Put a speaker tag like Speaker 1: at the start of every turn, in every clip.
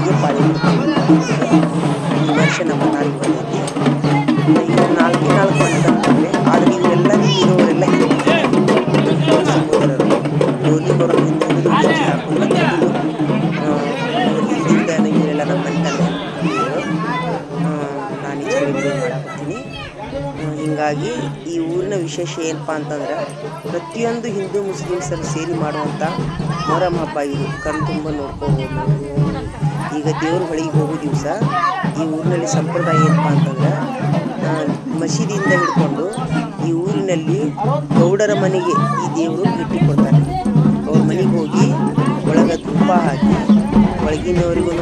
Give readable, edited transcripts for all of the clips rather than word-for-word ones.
Speaker 1: ದೇವರಿಗೆ ಪಾಳಿ ಈ ವರ್ಷ ನಮ್ಮ 4 ಬಂದೈತಿ. ಈಗ 4 ಅಂತಂದ್ರೆ ಆದ್ರೆ ಇವರೆಲ್ಲ ಇರೋರೆಲ್ಲ ಸಹೋದರರು ಡೋಲಿ ಬರೋ ಹಿಂದೆ ಹೆಜ್ಜೆ ಹಾಕೊಂಡು ಹಿಂದಿಂದ ಇವರೆಲ್ಲ ನಮ್ಮ ಮಂಟನೆ ನಾನು ಈ ವಿಡಿಯೋ ಮಾಡಾಕತ್ತೀನಿ. ಹೀಗಾಗಿ ಈ ಊರಿನ ವಿಶೇಷ ಏನಪ್ಪ ಅಂತಂದ್ರೆ ಪ್ರತಿಯೊಂದು ಹಿಂದೂ ಮುಸ್ಲಿಮ್ಸರು ಸೇರಿ ಮಾಡುವಂಥ ಮೊಹರಂ ಹಬ್ಬ ಇದು. ಕಣ್ಣು ತುಂಬ ನೋಡ್ಕೋಬೋದು. ಈಗ ದೇವ್ರ ಬಳಿಗೆ ಹೋಗೋ ದಿವಸ ಈ ಊರಿನಲ್ಲಿ ಸಂಪ್ರದಾಯ ಏನಪ್ಪ ಅಂತಂದ್ರೆ ಮಸೀದಿಯಿಂದ ಹಿಡ್ಕೊಂಡು ಈ ಊರಿನಲ್ಲಿ ಗೌಡರ ಮನೆಗೆ ಈ ದೇವರು ಭೇಟಿ ಕೊಡ್ತಾರೆ. ಅವ್ರ ಮನೆಗೆ ಹೋಗಿ ಒಳಗೆ ತುಪ್ಪ ಹಾಕಿ ಒಳಗಿನವರಿಗೂ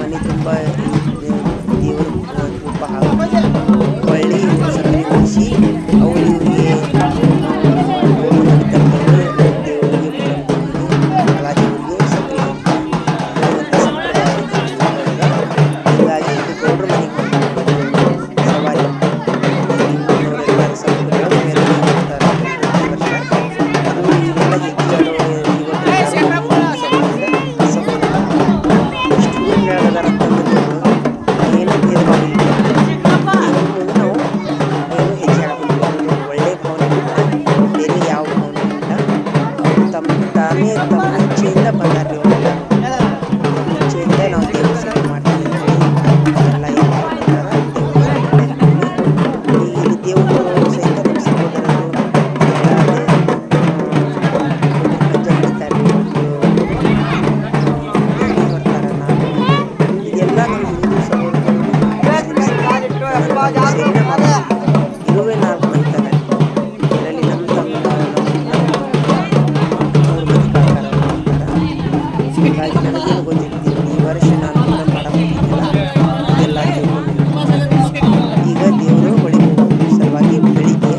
Speaker 1: ಮನೆ ತುಂಬ ದೇವರು ತುಪ್ಪ ಹಾಕಿ ಒಳ್ಳೆ ಸಕ್ಕರೆ ಉಳಿಸಿ ಅವರು ಇವರಿಗೆ ದೇವರಿಗೆ ಎಲ್ಲ ದೇವರಿಗೆ ಸಕ್ಕರೆ ಹೀಗಾಗಿ ಇದು ಗೌಡ್ರ ಮನೆಗೆ ಸವಾರಿ ಎಲ್ಲರೂ ಸಕ್ಕರೆ ಮೇಲೆ ಹೋಗ್ತಾರೆ. ಅದು ಇವೆಲ್ಲ ಹೆಜ್ಜೆ ಇಚ್ಛೆಯಿಂದ ಬಂದಾರೆ. ಇಚ್ಛೆಯಿಂದ ನಾವು ದೇವ್ರ ಸೇವೆ ಮಾಡ್ತೀವಿ ಎಲ್ಲ ಇಲ್ಲಿ ದೇವರು ಸಹಿತ ನಮ್ಮ ಸಹೋದರರು ಇದೆಲ್ಲ ನಮ್ಮ ಹಿಂದೂ ಸಹೋದರರು ಇರುವೆ 4 ಬೈತಾರೆ. ಇದರಲ್ಲಿ ನಮ್ಮ ಹೀಗಾಗಿ ನನಗೇನು ಗೊತ್ತಿರ್ತೀನಿ ಈ ವರ್ಷ ನಾನು ಮಾಡಬಹುದಿಲ್ಲ ಇದೆಲ್ಲ ಈಗ ದೇವರು ಬಳಿಗೆ ಹೋಗೋ ಸಲುವಾಗಿ ಬೆಳಿಗ್ಗೆ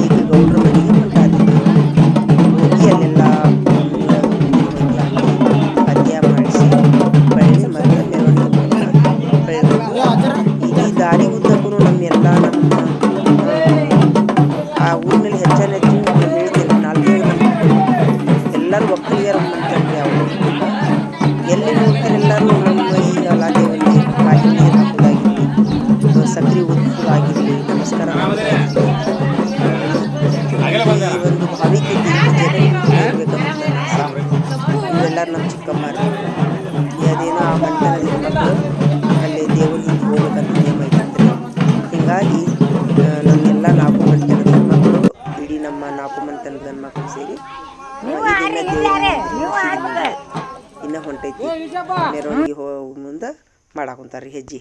Speaker 1: ಈಗ ಗೌಡ್ರ ಮನೆಗೆ ಹೊಂಟಾದಿದ್ದು ಹೋಗಿ ಅಲ್ಲೆಲ್ಲ ಪದ್ಯ ಮಾಡಿಸಿ ಬೆಳ್ಳಿ ಮರದ ಮೆರವಣಿಗೆ ಈ ದಾರಿ ಉದ್ದಕ್ಕೂ ನಮ್ಮೆಲ್ಲ ನಮ್ಮ ಆ ಊರಿನಲ್ಲಿ ಹೆಚ್ಚು ಹೇಳಿದ್ದೇನೆ 4 ಎಲ್ಲರೂ ಒಕ್ಕಲಿಗರ ಅಂತಂದ್ರೆ ಅವರು ಎಲ್ಲಿ ನೋಡ್ತಾರೆ ಎಲ್ಲರೂ ನಮ್ಮ ಈ ಅಲಾದೇವರಿಗೆ ಕಾಯಿ ನೀರು ಹಾಕೋದಾಗಿರಲಿ ಸಕ್ರೆ ಒದಿಸೋದಾಗಿರಲಿ ನಮಸ್ಕಾರ ಮಾಡೋದಾಗಿರಲಿ ಈ ಒಂದು ಭಾವಿಕೆ ಇರಬೇಕಂತ ಇವೆಲ್ಲರೂ ನಮ್ಮ ಚಿಕ್ಕಮ್ಮರು ಅದೇನೋ ಆ ಮಂಟನದಲ್ಲಿ ಅಲ್ಲಿ ದೇವರು ಹಿಂದೆ ಹೋಗ್ಬೇಕಂತ ನಿಯಮ ಇರ್ತದೆ. ಹೀಗಾಗಿ ನಮ್ಮೆಲ್ಲ 4 ಮಂಟನದ ಮಕ್ಕಳು ಇಡೀ ನಮ್ಮ 4 ಮಂಟನದ ಮಕ್ಕಳು ಸೇರಿ ಇನ್ನ ಹೊಂಟೈತಿ ಮೆರವಣಿಗೆ ಮುಂದೆ ಮಾಡಾಕೊಂತಾರ್ರಿ ಹೆಜ್ಜೆ.